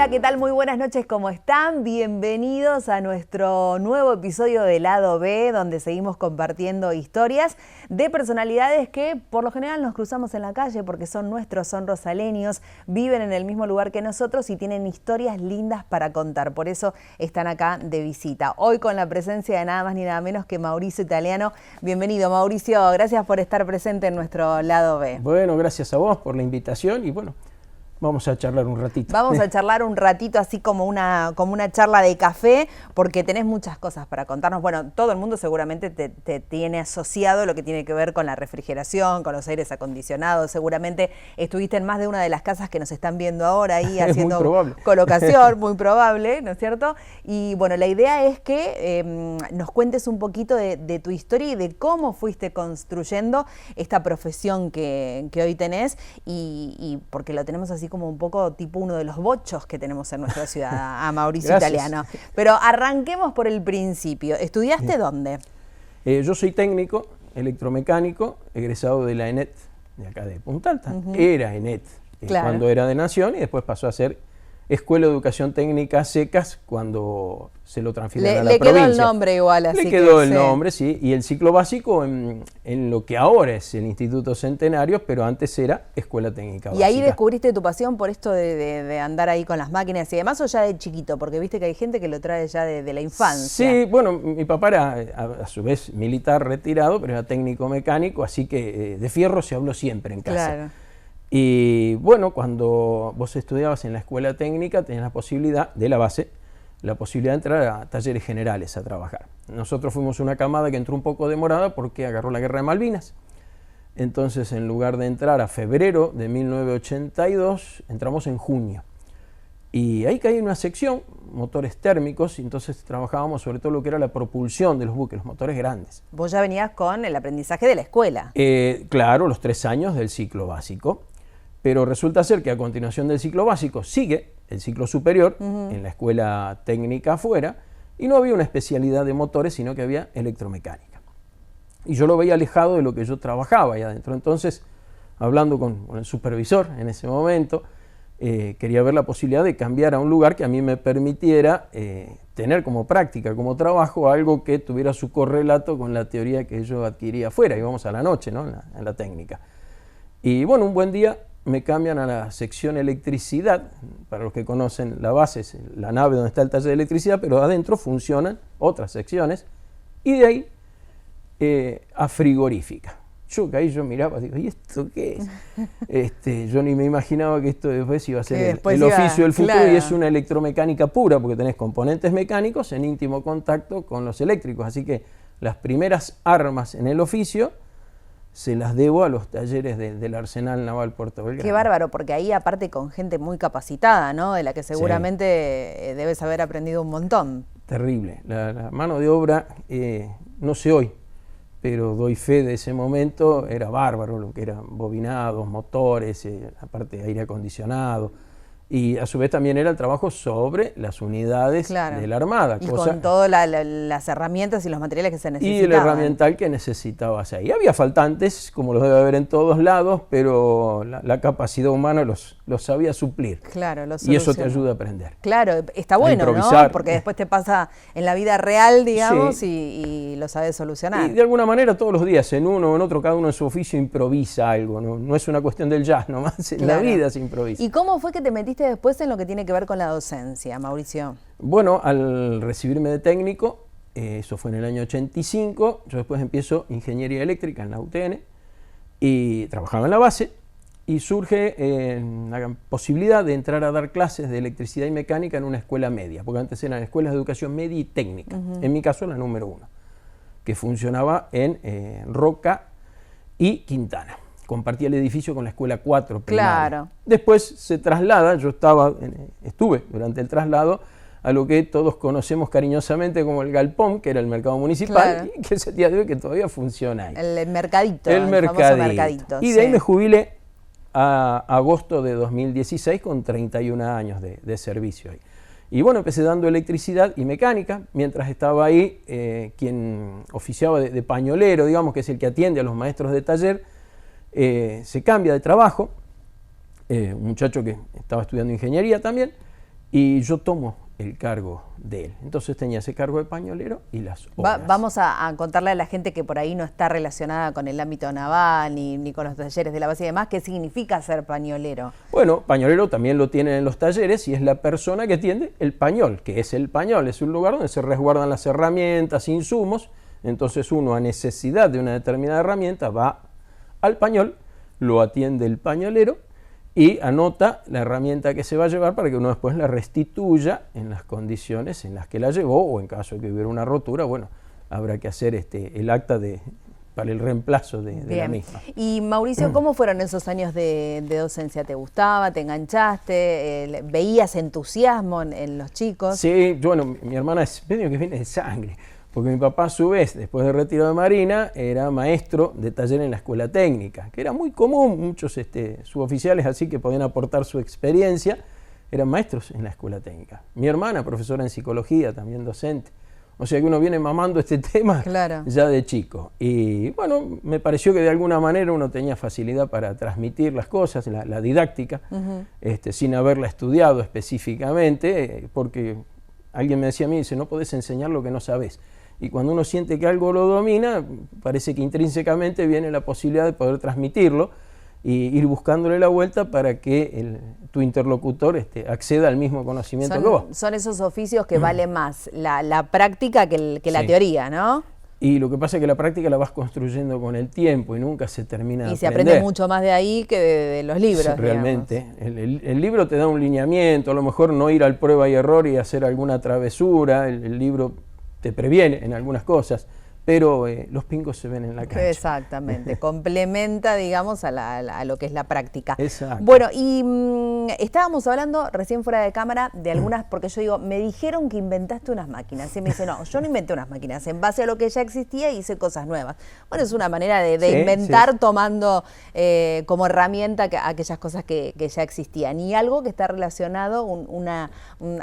Hola, ¿qué tal? Muy buenas noches, ¿cómo están? Bienvenidos a nuestro nuevo episodio de Lado B, donde seguimos compartiendo historias de personalidades que por lo general nos cruzamos en la calle porque son nuestros, son rosaleños, viven en el mismo lugar que nosotros y tienen historias lindas para contar. Por eso están acá de visita. Hoy con la presencia de nada más ni nada menos que Mauricio Italiano. Bienvenido, Mauricio. Gracias por estar presente en nuestro Lado B. Bueno, gracias a vos por la invitación y bueno, vamos a charlar un ratito. Vamos a charlar un ratito así como una charla de café, porque tenés muchas cosas para contarnos. Bueno, todo el mundo seguramente te tiene asociado lo que tiene que ver con la refrigeración, con los aires acondicionados. Seguramente estuviste en más de una de las casas que nos están viendo ahora ahí haciendo colocación, muy probable, ¿no es cierto? Y bueno, la idea es que nos cuentes un poquito de tu historia y de cómo fuiste construyendo esta profesión que hoy tenés y porque lo tenemos así como un poco tipo uno de los bochos que tenemos en nuestra ciudad, a Mauricio Italiano. Pero arranquemos por el principio. ¿Estudiaste dónde? Yo soy técnico electromecánico, egresado de la ENET, de acá de Punta Alta. Era ENET cuando era de Nación y después pasó a ser Escuela de Educación Técnica Secas cuando se lo transfirieron a la provincia. Le quedó el nombre igual, así Le quedó el nombre, sí, y el ciclo básico en lo que ahora es el Instituto Centenario, pero antes era Escuela Técnica Básica. ¿Y ahí descubriste tu pasión por esto de andar ahí con las máquinas y demás, o ya de chiquito? Porque viste que hay gente que lo trae ya de la infancia. Sí, bueno, mi papá era a su vez militar retirado, pero era técnico mecánico, así que de fierro se habló siempre en casa. Claro. Y bueno, cuando vos estudiabas en la escuela técnica tenías la posibilidad, de la base, la posibilidad de entrar a talleres generales a trabajar. Nosotros fuimos una camada que entró un poco demorada porque agarró la guerra de Malvinas. Entonces, en lugar de entrar a febrero de 1982, entramos en junio. Y ahí caí en una sección, motores térmicos, y entonces trabajábamos sobre todo lo que era la propulsión de los buques, los motores grandes. Vos ya venías con el aprendizaje de la escuela. Claro, los 3 años del ciclo básico. Pero resulta ser que a continuación del ciclo básico sigue el ciclo superior en la escuela técnica afuera y no había una especialidad de motores, sino que había electromecánica. Y yo lo veía alejado de lo que yo trabajaba ahí adentro. Entonces, hablando con el supervisor en ese momento, quería ver la posibilidad de cambiar a un lugar que a mí me permitiera tener como práctica, como trabajo, algo que tuviera su correlato con la teoría que yo adquiría afuera. Íbamos a la noche, ¿no? en la técnica. Y bueno, un buen día me cambian a la sección electricidad. Para los que conocen la base, es la nave donde está el taller de electricidad, pero adentro funcionan otras secciones, y de ahí a frigorífica. Yo miraba, digo, ¿y esto qué es? Yo ni me imaginaba que esto después iba a ser el oficio del futuro, claro. Y es una electromecánica pura, porque tenés componentes mecánicos en íntimo contacto con los eléctricos, así que las primeras armas en el oficio se las debo a los talleres del Arsenal Naval Puerto Belgrano. Qué bárbaro, porque ahí aparte con gente muy capacitada, ¿no? De la que seguramente debes haber aprendido un montón. Terrible. La mano de obra, no sé hoy, pero doy fe de ese momento, era bárbaro, lo que eran bobinados, motores, aparte aire acondicionado. Y a su vez también era el trabajo sobre las unidades de la Armada. Y con todas las herramientas y los materiales que se necesitaban. Y el herramental que necesitabas ahí. Había faltantes, como los debe haber en todos lados, pero la capacidad humana los sabía suplir. Claro, y eso te ayuda a aprender. Claro, está bueno, ¿no? Porque después te pasa en la vida real, digamos, y lo sabes solucionar. Y de alguna manera todos los días, en uno o en otro, cada uno en su oficio improvisa algo. No es una cuestión del jazz nomás, en la vida se improvisa. ¿Y cómo fue que te metiste después en lo que tiene que ver con la docencia, Mauricio? Bueno, al recibirme de técnico, eso fue en el año 85, yo después empiezo ingeniería eléctrica en la UTN y trabajaba en la base y surge la posibilidad de entrar a dar clases de electricidad y mecánica en una escuela media, porque antes eran escuelas de educación media y técnica, en mi caso la número 1, que funcionaba en Roca y Quintana. Compartía el edificio con la escuela 4 primaria. Claro. Después se traslada, yo estuve durante el traslado a lo que todos conocemos cariñosamente como el Galpón, que era el mercado municipal, y que es el día de hoy que todavía funciona ahí. El mercadito, el famoso mercadito. Y de ahí me jubilé a agosto de 2016 con 31 años de servicio ahí. Y bueno, empecé dando electricidad y mecánica. Mientras estaba ahí, quien oficiaba de pañolero, digamos, que es el que atiende a los maestros de taller, se cambia de trabajo, un muchacho que estaba estudiando ingeniería también, y yo tomo el cargo de él. Entonces tenía ese cargo de pañolero y las horas. Vamos a contarle a la gente que por ahí no está relacionada con el ámbito naval ni con los talleres de la base y demás, ¿qué significa ser pañolero? Bueno, pañolero también lo tienen en los talleres y es la persona que tiende el pañol. ¿Qué es el pañol? Es un lugar donde se resguardan las herramientas, insumos. Entonces uno, a necesidad de una determinada herramienta, va al pañol, lo atiende el pañolero y anota la herramienta que se va a llevar para que uno después la restituya en las condiciones en las que la llevó, o en caso de que hubiera una rotura, bueno, habrá que hacer el acta para el reemplazo de la misma. Y Mauricio, ¿cómo fueron esos años de docencia? ¿Te gustaba? ¿Te enganchaste? ¿Veías entusiasmo en los chicos? Sí, bueno, mi hermana es medio que viene de sangre, porque mi papá a su vez, después de retiro de Marina, era maestro de taller en la escuela técnica, que era muy común, muchos suboficiales así que podían aportar su experiencia, eran maestros en la escuela técnica. Mi hermana, profesora en psicología, también docente. O sea que uno viene mamando este tema ya de chico. Y bueno, me pareció que de alguna manera uno tenía facilidad para transmitir las cosas, la didáctica, sin haberla estudiado específicamente, porque alguien me decía a mí, dice, no podés enseñar lo que no sabés. Y cuando uno siente que algo lo domina, parece que intrínsecamente viene la posibilidad de poder transmitirlo y ir buscándole la vuelta para que tu interlocutor acceda al mismo conocimiento que vos. Son esos oficios que vale más la práctica que la teoría, ¿no? Y lo que pasa es que la práctica la vas construyendo con el tiempo y nunca se termina de aprender. Y se aprende mucho más de ahí que de los libros. Sí, realmente. El libro te da un lineamiento, a lo mejor no ir al prueba y error y hacer alguna travesura, el libro te previene en algunas cosas, pero los pingos se ven en la cancha. Exactamente, complementa, digamos, a lo que es la práctica. Exacto. Bueno, y estábamos hablando recién fuera de cámara de algunas, porque yo digo, me dijeron que inventaste unas máquinas, y me dice, no, yo no inventé unas máquinas, en base a lo que ya existía hice cosas nuevas. Bueno, es una manera de inventar tomando como herramienta aquellas cosas que ya existían. Y algo que está relacionado,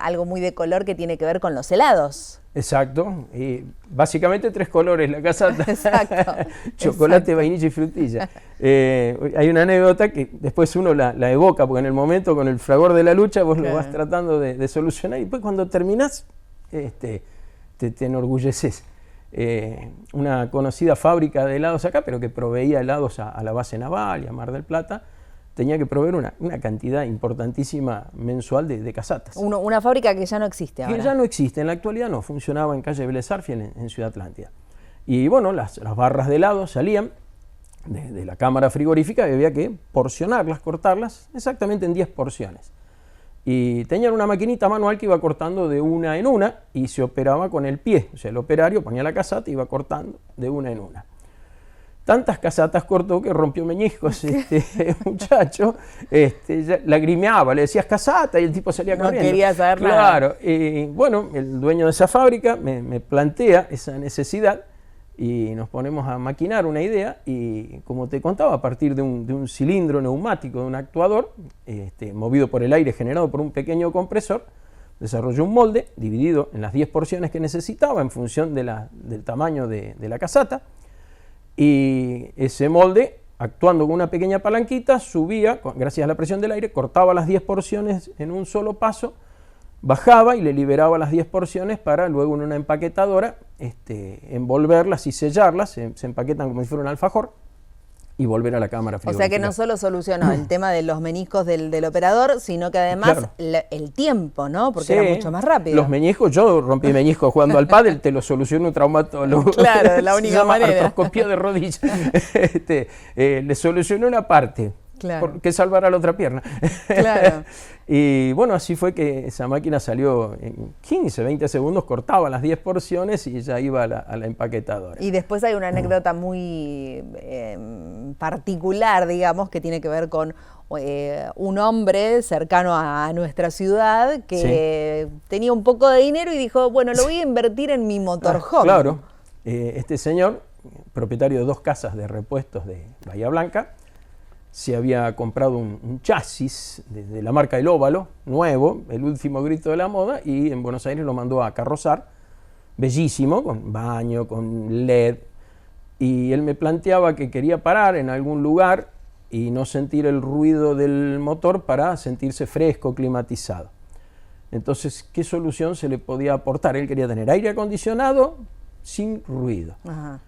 algo muy de color que tiene que ver con los helados. Exacto, y básicamente 3 colores la casata. Exacto. Chocolate, vainilla y frutilla. Hay una anécdota que después uno la evoca, porque en el momento con el fragor de la lucha vos lo vas tratando de solucionar y después cuando terminás te enorgulleces. Una conocida fábrica de helados acá, pero que proveía helados a la base naval y a Mar del Plata, tenía que proveer una cantidad importantísima mensual de casatas. Una fábrica que ya no existe ahora. Que ya no existe, en la actualidad no, funcionaba en calle Vélez Sarsfield en Ciudad Atlántida. Y bueno, las barras de helado salían de la cámara frigorífica y había que porcionarlas, cortarlas exactamente en 10 porciones. Y tenían una maquinita manual que iba cortando de una en una y se operaba con el pie. O sea, el operario ponía la casata y iba cortando de una en una. Tantas casatas cortó que rompió meñiscos muchacho, lagrimeaba, le decías casata y el tipo salía corriendo. No quería saber nada. Claro, y bueno, el dueño de esa fábrica me plantea esa necesidad y nos ponemos a maquinar una idea y, como te contaba, a partir de un cilindro neumático, de un actuador, movido por el aire generado por un pequeño compresor, desarrolló un molde dividido en las 10 porciones que necesitaba en función del tamaño de la casata. Y ese molde, actuando con una pequeña palanquita, subía, gracias a la presión del aire, cortaba las 10 porciones en un solo paso, bajaba y le liberaba las 10 porciones para luego en una empaquetadora envolverlas y sellarlas, se empaquetan como si fuera un alfajor, y volver a la cámara frigorífica. O sea que no solo solucionó el tema de los meniscos del operador, sino que además el tiempo, ¿no? Porque era mucho más rápido. Los meniscos, yo rompí meniscos jugando al pádel, te lo solucionó un traumatólogo. Claro, de la única manera. Artroscopía de rodilla. Le solucionó una parte. Claro. Que salvar a la otra pierna. Claro. Y bueno, así fue que esa máquina salió en 15, 20 segundos, cortaba las 10 porciones y ya iba a la empaquetadora. Y después hay una anécdota muy particular, digamos, que tiene que ver con un hombre cercano a nuestra ciudad que tenía un poco de dinero y dijo, bueno, lo voy a invertir en mi motorhome. Claro, este señor, propietario de 2 casas de repuestos de Bahía Blanca, se había comprado un chasis de la marca El Óvalo, nuevo, el último grito de la moda, y en Buenos Aires lo mandó a carrozar, bellísimo, con baño, con LED, y él me planteaba que quería parar en algún lugar y no sentir el ruido del motor para sentirse fresco, climatizado. Entonces, ¿qué solución se le podía aportar? Él quería tener aire acondicionado sin ruido. Ajá.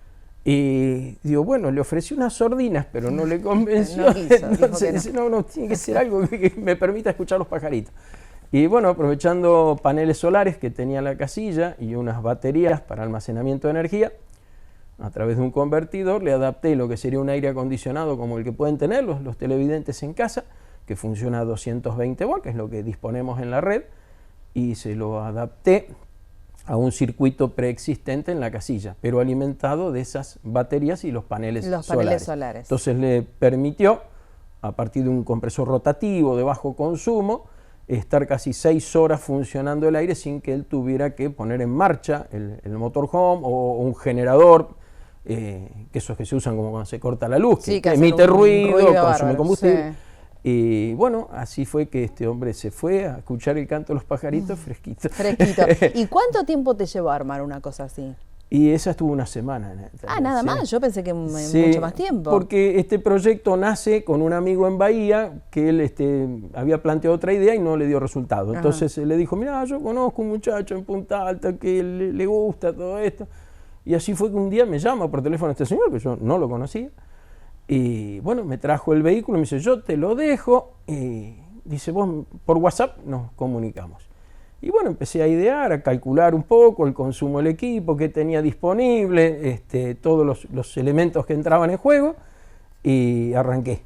Y digo, bueno, le ofrecí unas sordinas, pero no le convenció. No quiso, dijo Entonces que no. dice, no, tiene que ser algo que me permita escuchar los pajaritos. Y bueno, aprovechando paneles solares que tenía la casilla y unas baterías para almacenamiento de energía, a través de un convertidor le adapté lo que sería un aire acondicionado como el que pueden tener los televidentes en casa, que funciona a 220 volts, que es lo que disponemos en la red, y se lo adapté a un circuito preexistente en la casilla, pero alimentado de esas baterías y los paneles solares. Entonces le permitió, a partir de un compresor rotativo de bajo consumo, estar casi 6 horas funcionando el aire sin que él tuviera que poner en marcha el motorhome o un generador, que esos que se usan como cuando se corta la luz, sí, que emite ruido, consume bárbaro, combustible. Sí. Y bueno, así fue que este hombre se fue a escuchar el canto de los pajaritos fresquito. Fresquito. ¿Y cuánto tiempo te llevó a armar una cosa así? Y esa estuvo una semana. Nada más, yo pensé que mucho más tiempo. Porque este proyecto nace con un amigo en Bahía que él había planteado otra idea y no le dio resultado. Entonces le dijo, mira, yo conozco un muchacho en Punta Alta que le gusta todo esto. Y así fue que un día me llama por teléfono este señor, que yo no lo conocía. Y bueno, me trajo el vehículo y me dice, yo te lo dejo. Y dice, vos por WhatsApp nos comunicamos. Y bueno, empecé a idear, a calcular un poco el consumo del equipo, qué tenía disponible, todos los elementos que entraban en juego, y arranqué.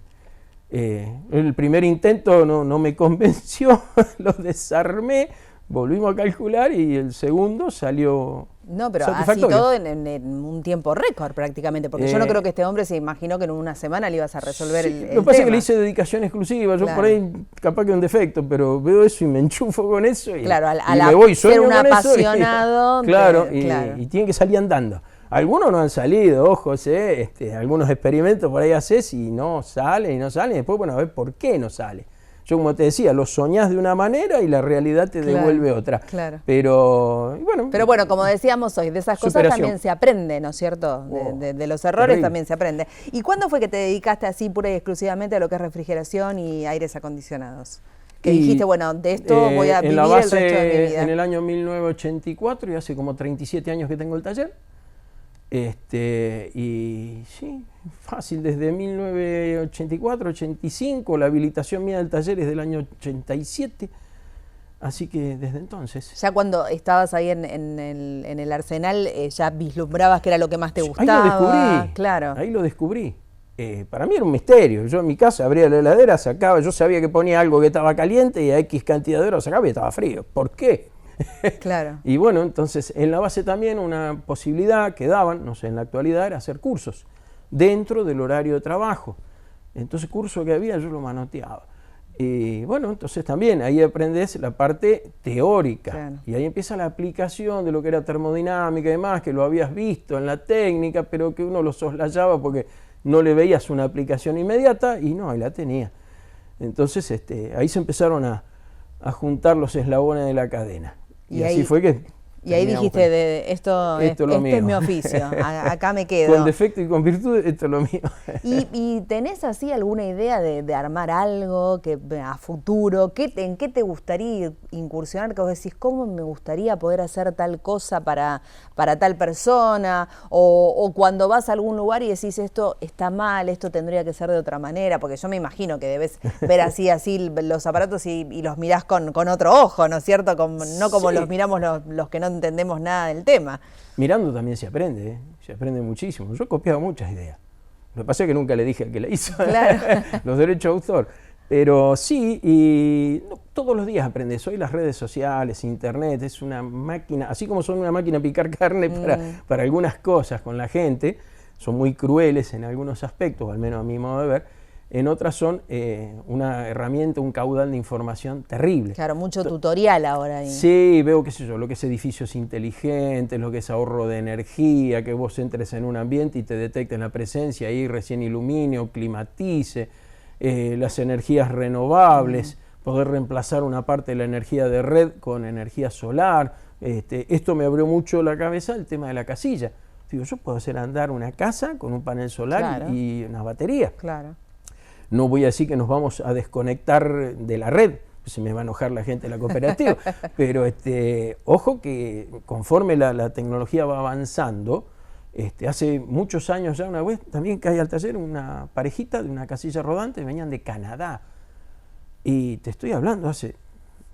El primer intento no me convenció, lo desarmé, volvimos a calcular y el segundo salió No, pero así todo en un tiempo récord prácticamente, porque yo no creo que este hombre se imaginó que en una semana le ibas a resolver el tema. Lo que pasa es que le hice dedicación exclusiva, yo por ahí capaz que es un defecto, pero veo eso y me enchufo con eso y, claro, y me voy, ser un con apasionado. Eso y tienen que salir andando. Algunos no han salido, ojo, algunos experimentos por ahí haces y no salen, y después, bueno, a ver por qué no sale. Yo, como te decía, lo soñás de una manera y la realidad te devuelve otra. Claro. Pero bueno, como decíamos hoy, de esas cosas también se aprende, ¿no es cierto? De los errores terrible. También se aprende. ¿Y cuándo fue que te dedicaste así pura y exclusivamente a lo que es refrigeración y aires acondicionados? Que dijiste, bueno, de esto voy a vivir el resto de mi vida. En el año 1984, y hace como 37 años que tengo el taller. Y sí, fácil, desde 1984, 85, la habilitación mía del taller es del año 87, así que desde entonces. Ya cuando estabas ahí en el Arsenal, ya vislumbrabas que era lo que más te gustaba. Ahí lo descubrí, claro. Ahí lo descubrí. Para mí era un misterio. Yo en mi casa abría la heladera, sacaba, yo sabía que ponía algo que estaba caliente y a X cantidad de horas sacaba y estaba frío. ¿Por qué? Claro. Y bueno, entonces en la base también una posibilidad que daban, no sé, en la actualidad era hacer cursos dentro del horario de trabajo. Entonces curso que había yo lo manoteaba. Y bueno, entonces también ahí aprendes la parte teórica. Claro. Y ahí empieza la aplicación de lo que era termodinámica y demás, que lo habías visto en la técnica, pero que uno lo soslayaba porque no le veías una aplicación inmediata y no, ahí la tenía. Entonces ahí se empezaron a juntar los eslabones de la cadena. Y así fue que... Y ahí dijiste, esto es mi oficio, acá me quedo. Con defecto y con virtud, esto es lo mío. ¿Y tenés así alguna idea de armar algo que a futuro? ¿En qué te gustaría incursionar? Que vos decís, ¿cómo me gustaría poder hacer tal cosa para tal persona? O cuando vas a algún lugar y decís, esto está mal, esto tendría que ser de otra manera, porque yo me imagino que debes ver así los aparatos y los mirás con otro ojo, ¿no es cierto? No como los miramos los que no entendemos nada del tema. Mirando también se aprende, se aprende muchísimo. Yo he copiado muchas ideas. Lo que pasa es que nunca le dije al que la hizo, claro. los derechos de autor. Pero sí, y todos los días aprendes. Hoy las redes sociales, internet, es una máquina, así como son una máquina a picar carne para algunas cosas con la gente, son muy crueles en algunos aspectos, al menos a mi modo de ver. En otras son una herramienta, un caudal de información terrible. Claro, mucho tutorial ahora. Ahí. Sí, veo, qué sé yo, lo que es edificios inteligentes, lo que es ahorro de energía, que vos entres en un ambiente y te detecten la presencia, y recién ilumine o climatice, las energías renovables, poder reemplazar una parte de la energía de red con energía solar. Esto me abrió mucho la cabeza, el tema de la casilla. Digo, yo puedo hacer andar una casa con un panel solar y unas baterías. Claro. No voy a decir que nos vamos a desconectar de la red, se me va a enojar la gente de la cooperativa, pero ojo que conforme la tecnología va avanzando, hace muchos años ya una vez también cae al taller una parejita de una casilla rodante, venían de Canadá, y te estoy hablando hace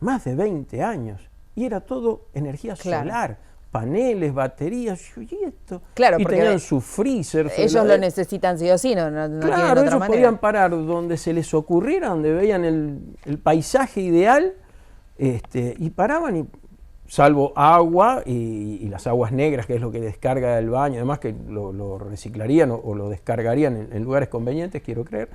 más de 20 años, y era todo energía solar, paneles, baterías, y esto, claro, y tenían su freezer. Ellos lo necesitan sí o sí, no claro, ellos manera. Podían parar donde se les ocurriera, donde veían el paisaje ideal, y paraban, y salvo agua y las aguas negras, que es lo que descarga del baño, además que lo reciclarían o lo descargarían en lugares convenientes, quiero creer,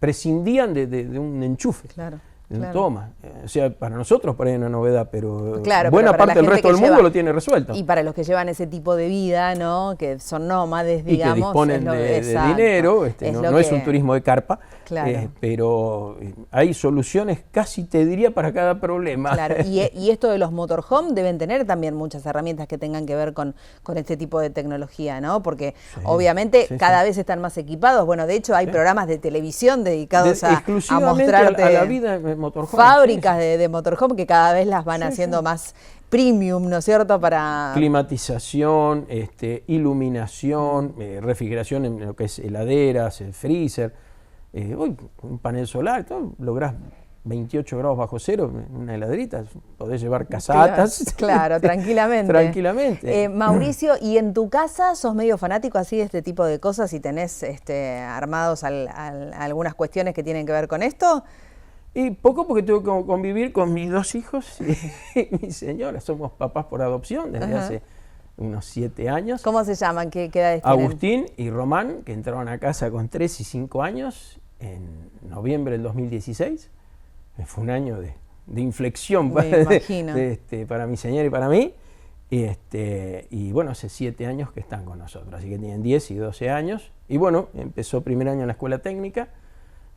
prescindían de un enchufe. Claro. Claro. Toma. O sea, para nosotros por ahí es una novedad, pero claro, buena pero parte del resto del mundo lo tiene resuelto. Y para los que llevan ese tipo de vida, ¿no? Que son nómades, Y digamos. que disponen de dinero, no es un turismo de carpa, claro. Pero hay soluciones casi, te diría, para cada problema. Claro, y esto de los motorhome deben tener también muchas herramientas que tengan que ver con este tipo de tecnología, ¿no? Porque obviamente cada vez están más equipados. Bueno, de hecho hay programas de televisión dedicados a mostrarte a la vida motorhome, fábricas de motorhome que cada vez las van haciendo más premium, ¿no es cierto? Para climatización, iluminación, refrigeración en lo que es heladeras, el freezer, un panel solar, todo, lográs 28 grados bajo cero en una heladerita, podés llevar casatas. Claro, tranquilamente. Tranquilamente. Mauricio, ¿y en tu casa sos medio fanático así de este tipo de cosas y tenés armados algunas cuestiones que tienen que ver con esto? Y poco, porque tengo que convivir con mis 2 hijos y mi señora. Somos papás por adopción desde hace unos 7 años. ¿Cómo se llaman? ¿Qué edades tienen? Agustín y Román, que entraron a casa con 3 y 5 años en noviembre del 2016. Fue un año de inflexión para mi señora y para mí. Y bueno, hace 7 años que están con nosotros, así que tienen 10 y 12 años. Y bueno, empezó primer año en la escuela técnica,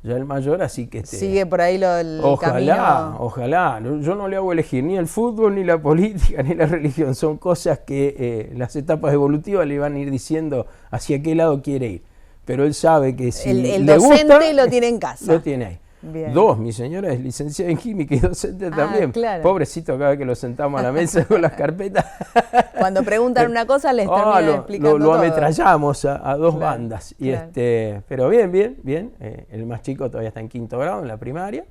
ya el mayor, así que sigue por ahí el camino. Ojalá. Yo no le hago elegir ni el fútbol, ni la política, ni la religión. Son cosas que las etapas evolutivas le van a ir diciendo hacia qué lado quiere ir. Pero él sabe que si el le docente gusta, lo tiene en casa. Lo tiene ahí. Bien. 2, mi señora es licenciada en química y docente también. Claro. Pobrecito, cada vez que lo sentamos a la mesa con las carpetas. Cuando preguntan una cosa les terminan explicando lo ametrallamos a 2 claro, bandas. Claro. Pero bien. El más chico todavía está en 5º grado en la primaria.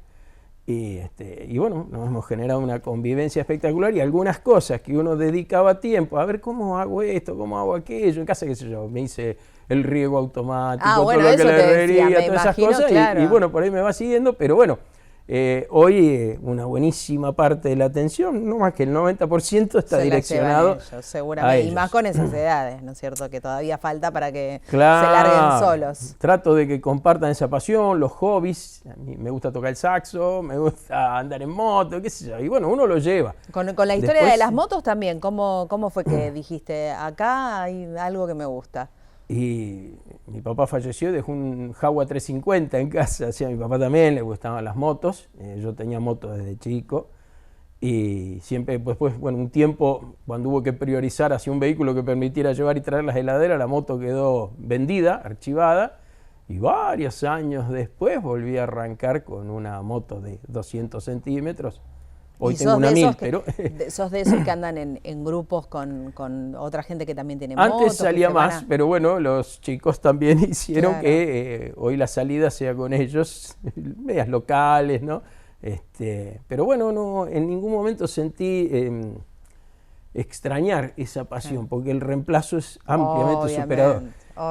Y bueno, nos hemos generado una convivencia espectacular y algunas cosas que uno dedicaba tiempo a ver cómo hago esto, cómo hago aquello. En casa, qué sé yo, me hice el riego automático, bueno, todo lo que eso la herrería, todas esas cosas, claro. y bueno, por ahí me va siguiendo, pero bueno, hoy una buenísima parte de la atención, no más que el 90% está direccionado ellos, seguramente, a ellos. Y más con esas edades, ¿no es cierto? Que todavía falta para que claro, se larguen solos. Trato de que compartan esa pasión, los hobbies. A mí me gusta tocar el saxo, me gusta andar en moto, qué sé yo, y bueno, uno lo lleva. Con la historia de las motos también, ¿cómo fue que dijiste, acá hay algo que me gusta? Y mi papá falleció y dejó un Jaguar 350 en casa. A mi papá también le gustaban las motos. Yo tenía motos desde chico. Y siempre, después, bueno, un tiempo, cuando hubo que priorizar hacia un vehículo que permitiera llevar y traer las heladeras, la moto quedó vendida, archivada. Y varios años después volví a arrancar con una moto de 200 centímetros. Hoy tengo una 1000, pero... ¿Sos de esos que andan en grupos con otra gente que también tiene motos? Antes salía más, pero bueno, los chicos también hicieron claro. que hoy la salida sea con ellos, medias locales, ¿no? Pero bueno, no, en ningún momento sentí extrañar esa pasión, porque el reemplazo es ampliamente superador.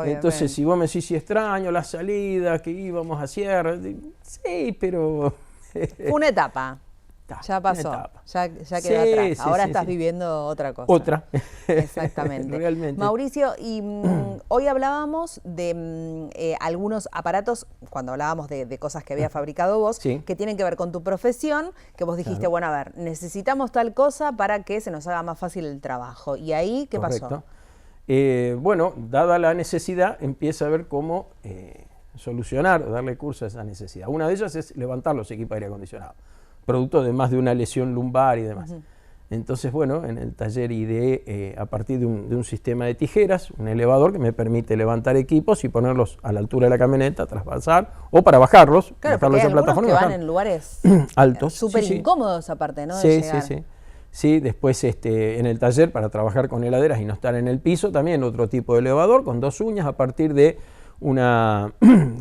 Entonces, si vos me decís si extraño la salida, que íbamos a Sierra, sí, pero... Fue una etapa. Ya pasó, ya quedó atrás. Ahora estás viviendo otra cosa. Otra. Exactamente. Realmente. Mauricio, y hoy hablábamos de algunos aparatos, cuando hablábamos de cosas que había fabricado vos, que tienen que ver con tu profesión, que vos dijiste, bueno, a ver, necesitamos tal cosa para que se nos haga más fácil el trabajo. ¿Y ahí qué pasó? Bueno, dada la necesidad, empieza a ver cómo solucionar o darle curso a esa necesidad. Una de ellas es levantar los equipos de aire acondicionado, producto de más de una lesión lumbar y demás. Entonces, bueno, en el taller ideé a partir de un sistema de tijeras, un elevador que me permite levantar equipos y ponerlos a la altura de la camioneta, trasvasar, o para bajarlos. Claro, porque hay algunos que van en lugares altos. súper incómodos aparte, ¿no? Sí, sí, sí. Sí, después en el taller para trabajar con heladeras y no estar en el piso, también otro tipo de elevador con 2 uñas a partir de una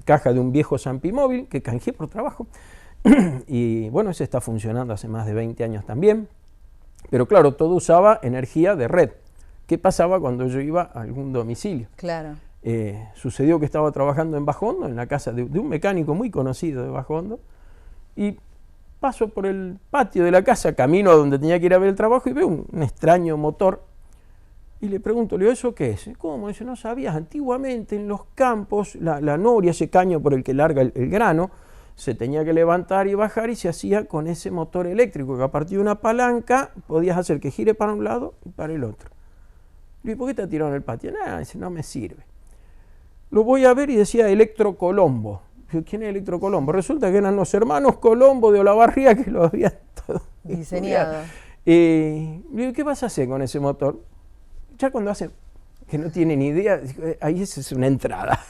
caja de un viejo Zampi móvil que canjeé por trabajo. Y bueno, ese está funcionando hace más de 20 años también. Pero claro, todo usaba energía de red. ¿Qué pasaba cuando yo iba a algún domicilio? Claro. Sucedió que estaba trabajando en Bajondo, en la casa de un mecánico muy conocido de Bajondo, y paso por el patio de la casa, camino a donde tenía que ir a ver el trabajo y veo un extraño motor. Y le pregunto, le digo, ¿eso qué es? ¿Cómo? Dice, no sabías, antiguamente en los campos, la noria, ese caño por el que larga el grano, se tenía que levantar y bajar y se hacía con ese motor eléctrico, que a partir de una palanca podías hacer que gire para un lado y para el otro. Le digo, ¿por qué te ha tirado en el patio? Nada, dice, no me sirve. Lo voy a ver y decía Electro Colombo. ¿Quién es Electro Colombo? Resulta que eran los hermanos Colombo de Olavarría que lo habían todo diseñado. Le digo, ¿qué vas a hacer con ese motor? Ya cuando hacen, que no tienen idea, ahí esa es una entrada.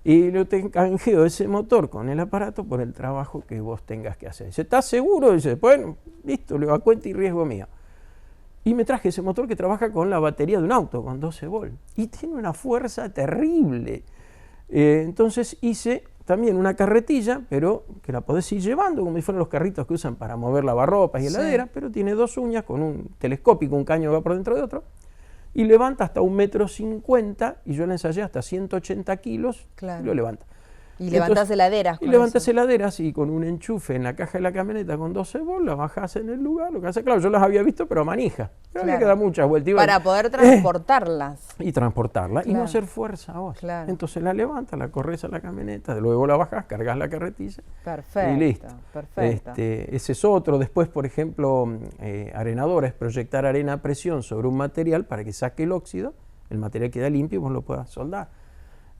Y lo te canjeo ese motor con el aparato por el trabajo que vos tengas que hacer. Dice, ¿estás seguro? Dice, bueno, listo, le va a cuenta y riesgo mío. Y me traje ese motor que trabaja con la batería de un auto, con 12 volt. Y tiene una fuerza terrible. Entonces hice también una carretilla, pero que la podés ir llevando, como si fueran los carritos que usan para mover lavarropas y heladeras, pero tiene 2 uñas con un telescópico, un caño que va por dentro de otro. Y levanta hasta 1,50 m, y yo la ensayé hasta 180 kilos, claro. Y lo levanta. Y levantás heladeras. Y levantás heladeras y con un enchufe en la caja de la camioneta con 12 volts, las bajás en el lugar, lo que hace, claro, yo las había visto, pero a manija. Pero había que dar muchas vueltas. Para poder transportarlas. Y transportarla, claro. Y no hacer fuerza a vos. Claro. Entonces la levantas, la corres a la camioneta, luego la bajás, cargas la carretilla. Perfecto. Y listo. Perfecto. Ese es otro. Después, por ejemplo, arenadores, proyectar arena a presión sobre un material para que saque el óxido, el material queda limpio y vos lo puedas soldar.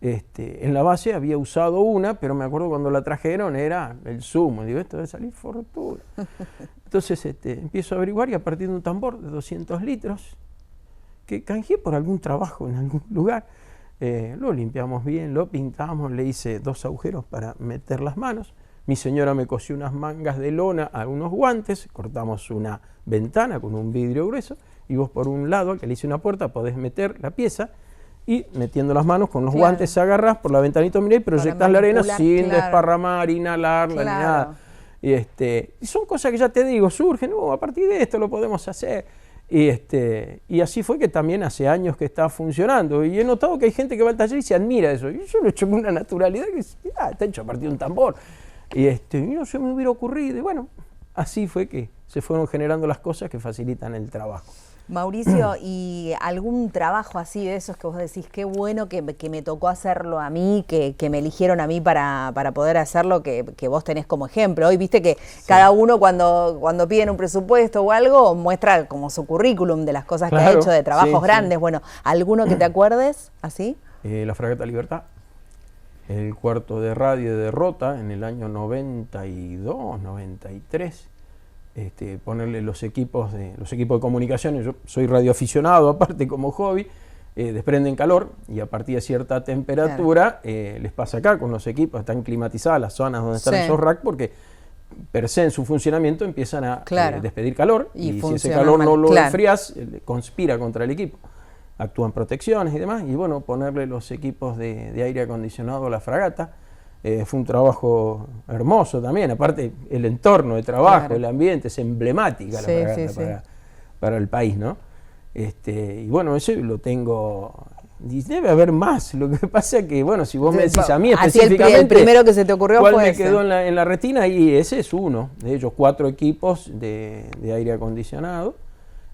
En la base había usado una, pero me acuerdo cuando la trajeron era el sumo. Digo, esto debe salir fortuna. Entonces empiezo a averiguar y a partir de un tambor de 200 litros, que canjeé por algún trabajo en algún lugar, lo limpiamos bien, lo pintamos, le hice 2 agujeros para meter las manos. Mi señora me cosió unas mangas de lona a unos guantes, cortamos una ventana con un vidrio grueso y vos por un lado, al que le hice una puerta, podés meter la pieza. Y metiendo las manos con los guantes agarrás por la ventanita y proyectás la arena sin desparramar, inhalarla, ni nada. Y son cosas que ya te digo, surgen, a partir de esto lo podemos hacer. Y así fue que también hace años que está funcionando. Y he notado que hay gente que va al taller y se admira eso. Y yo lo he hecho con una naturalidad que está hecho a partir de un tambor. Y no se me hubiera ocurrido. Y bueno, así fue que se fueron generando las cosas que facilitan el trabajo. Mauricio, ¿y algún trabajo así de esos que vos decís, qué bueno que me tocó hacerlo a mí, que me eligieron a mí para poder hacerlo, que vos tenés como ejemplo? Hoy viste que cada uno cuando piden un presupuesto o algo, muestra como su currículum de las cosas que ha hecho, de trabajos grandes. Bueno, ¿alguno que te acuerdes así? La Fragata Libertad, el cuarto de radio de Rota en el año 92, 93. Ponerle los equipos de comunicación. Yo soy radioaficionado aparte como hobby, desprenden calor y a partir de cierta temperatura les pasa acá con los equipos, están climatizadas las zonas donde están esos racks porque per se en su funcionamiento empiezan a despedir calor y si ese calor no lo enfrías, conspira contra el equipo, actúan protecciones y demás, y bueno, ponerle los equipos de aire acondicionado a la fragata. Fue un trabajo hermoso también, aparte el entorno de trabajo, el ambiente, es emblemática la fragata para el país, ¿no? Y bueno, eso lo tengo, y debe haber más, lo que pasa es que, bueno, si vos me decís a mí específicamente, el primero que se te ocurrió ¿cuál fue me ese? Quedó en la retina? Y ese es uno, de ellos 4 equipos de aire acondicionado.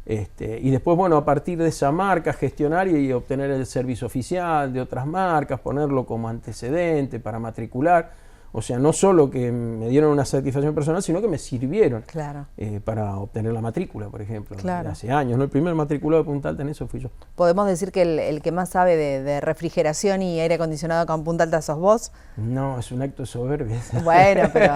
Y después, bueno, a partir de esa marca, gestionar y obtener el servicio oficial de otras marcas, ponerlo como antecedente para matricular. O sea, no solo que me dieron una satisfacción personal, sino que me sirvieron Claro. para obtener la matrícula, por ejemplo, Claro. de hace años, ¿no? El primer matriculado de Punta Alta en eso fui yo. ¿Podemos decir que el que más sabe de refrigeración y aire acondicionado con Punta Alta sos vos? No, es un acto de soberbia. Bueno, pero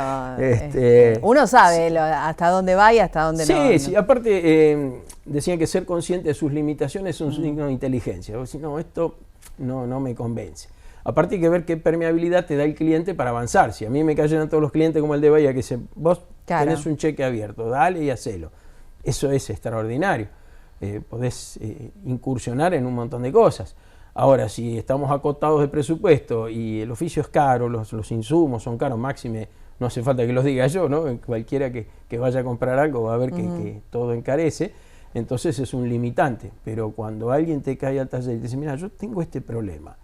uno sabe hasta dónde va y hasta dónde no. Sí, sí, aparte decían que ser consciente de sus limitaciones es un signo de inteligencia. O si no, esto no me convence. Aparte hay que ver qué permeabilidad te da el cliente para avanzar. Si a mí me cayen a todos los clientes como el de Bahía, que dicen, vos Claro. tenés un cheque abierto, dale y hacelo. Eso es extraordinario. Podés incursionar en un montón de cosas. Ahora, si estamos acotados de presupuesto y el oficio es caro, los insumos son caros, máxime, no hace falta que los diga yo, ¿no? Cualquiera que vaya a comprar algo va a ver que todo encarece, entonces es un limitante. Pero cuando alguien te cae al taller y te dice, mira, yo tengo este problema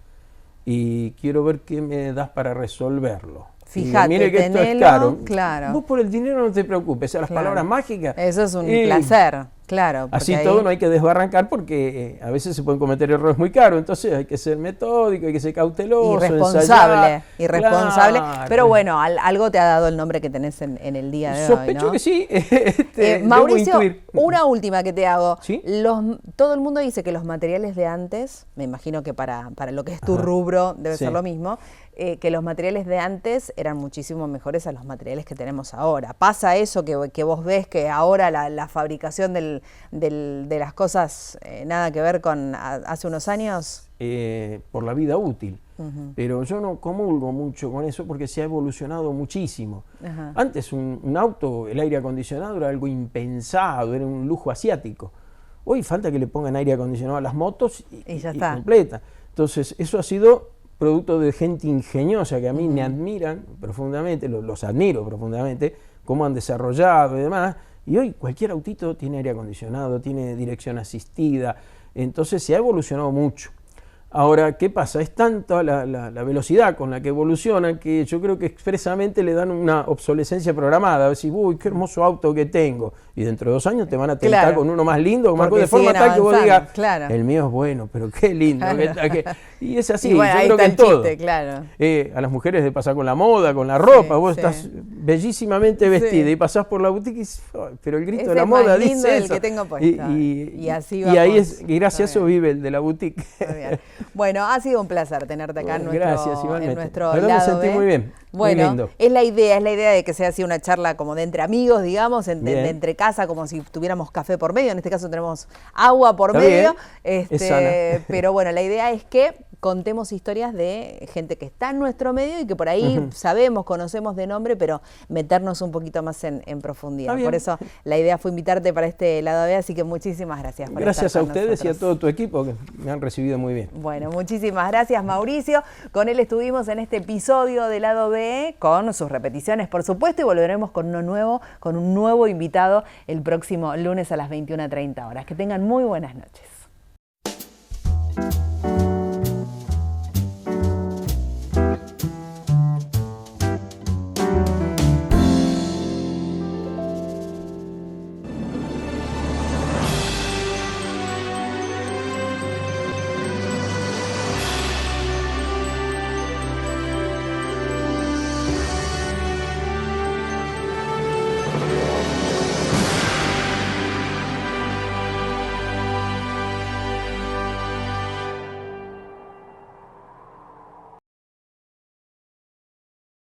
y quiero ver qué me das para resolverlo. Fíjate, mire que esto es tenelo, caro. claro. Vos por el dinero no te preocupes, las Claro. palabras mágicas. Eso es un placer, claro. Así porque todo ahí- no hay que desbarrancar porque a veces se pueden cometer errores muy caros, entonces hay que ser metódico, hay que ser cauteloso, Irresponsable, ensayar. Claro. Claro. Pero bueno, algo te ha dado el nombre que tenés en el día de Sospecho hoy, ¿no? que sí. Debo Mauricio, intuir. una última que te hago. ¿Sí? Todo el mundo dice que los materiales de antes, me imagino que para lo que es tu rubro debe Sí. ser lo mismo, que los materiales de antes eran muchísimo mejores a los materiales que tenemos ahora. ¿Pasa eso que vos ves que ahora la fabricación de las cosas nada que ver con hace unos años? Por la vida útil. Pero yo no comulgo mucho con eso porque se ha evolucionado muchísimo. Ajá. Antes un auto, el aire acondicionado era algo impensado, era un lujo asiático. Hoy falta que le pongan aire acondicionado a las motos Y ya está. completa. Entonces eso ha sido producto de gente ingeniosa que a mí me admiran profundamente, los admiro profundamente, cómo han desarrollado y demás. Y hoy cualquier autito tiene aire acondicionado, tiene dirección asistida, entonces se ha evolucionado mucho. Ahora, ¿qué pasa? Es tanta la velocidad con la que evolucionan que yo creo que expresamente le dan una obsolescencia programada. Decís, uy, qué hermoso auto que tengo. Y dentro de 2 años te van a tentar Claro. con uno más lindo, con más Porque de forma siguen tal que vos avanzando, digas, claro. el mío es bueno, pero qué lindo. Claro. Y es así, Y bueno, yo ahí creo que está en el todo. chiste, claro. A las mujeres le pasa con la moda, con la ropa. Vos sí. estás bellísimamente vestida Sí. y pasás por la boutique y dices, "Ay, pero el grito Ese de la es más moda lindo dice del eso". que tengo puesto. Y así y vamos. ahí es, y gracias a Está eso bien. vive el de la boutique. Muy bien. Bueno, ha sido un placer tenerte acá en nuestro, Gracias, en igualmente. nuestro La verdad me lado sentí B. muy bien, muy Bueno, lindo. es la idea de que sea así una charla como de entre amigos, digamos, Bien. de entre casa, como si tuviéramos café por medio. En este caso tenemos agua por Está medio. bien, es sana. Pero bueno, la idea es que contemos historias de gente que está en nuestro medio y que por ahí sabemos, conocemos de nombre, pero meternos un poquito más en profundidad. Está bien. Por eso la idea fue invitarte para este lado B, así que muchísimas gracias por Gracias estar a con ustedes y a nosotros. todo tu equipo que me han recibido muy bien. Bueno, muchísimas gracias, Mauricio. Con él estuvimos en este episodio de Lado B, con sus repeticiones, por supuesto, y volveremos con un nuevo invitado el próximo lunes a las 21:30 horas. Que tengan muy buenas noches.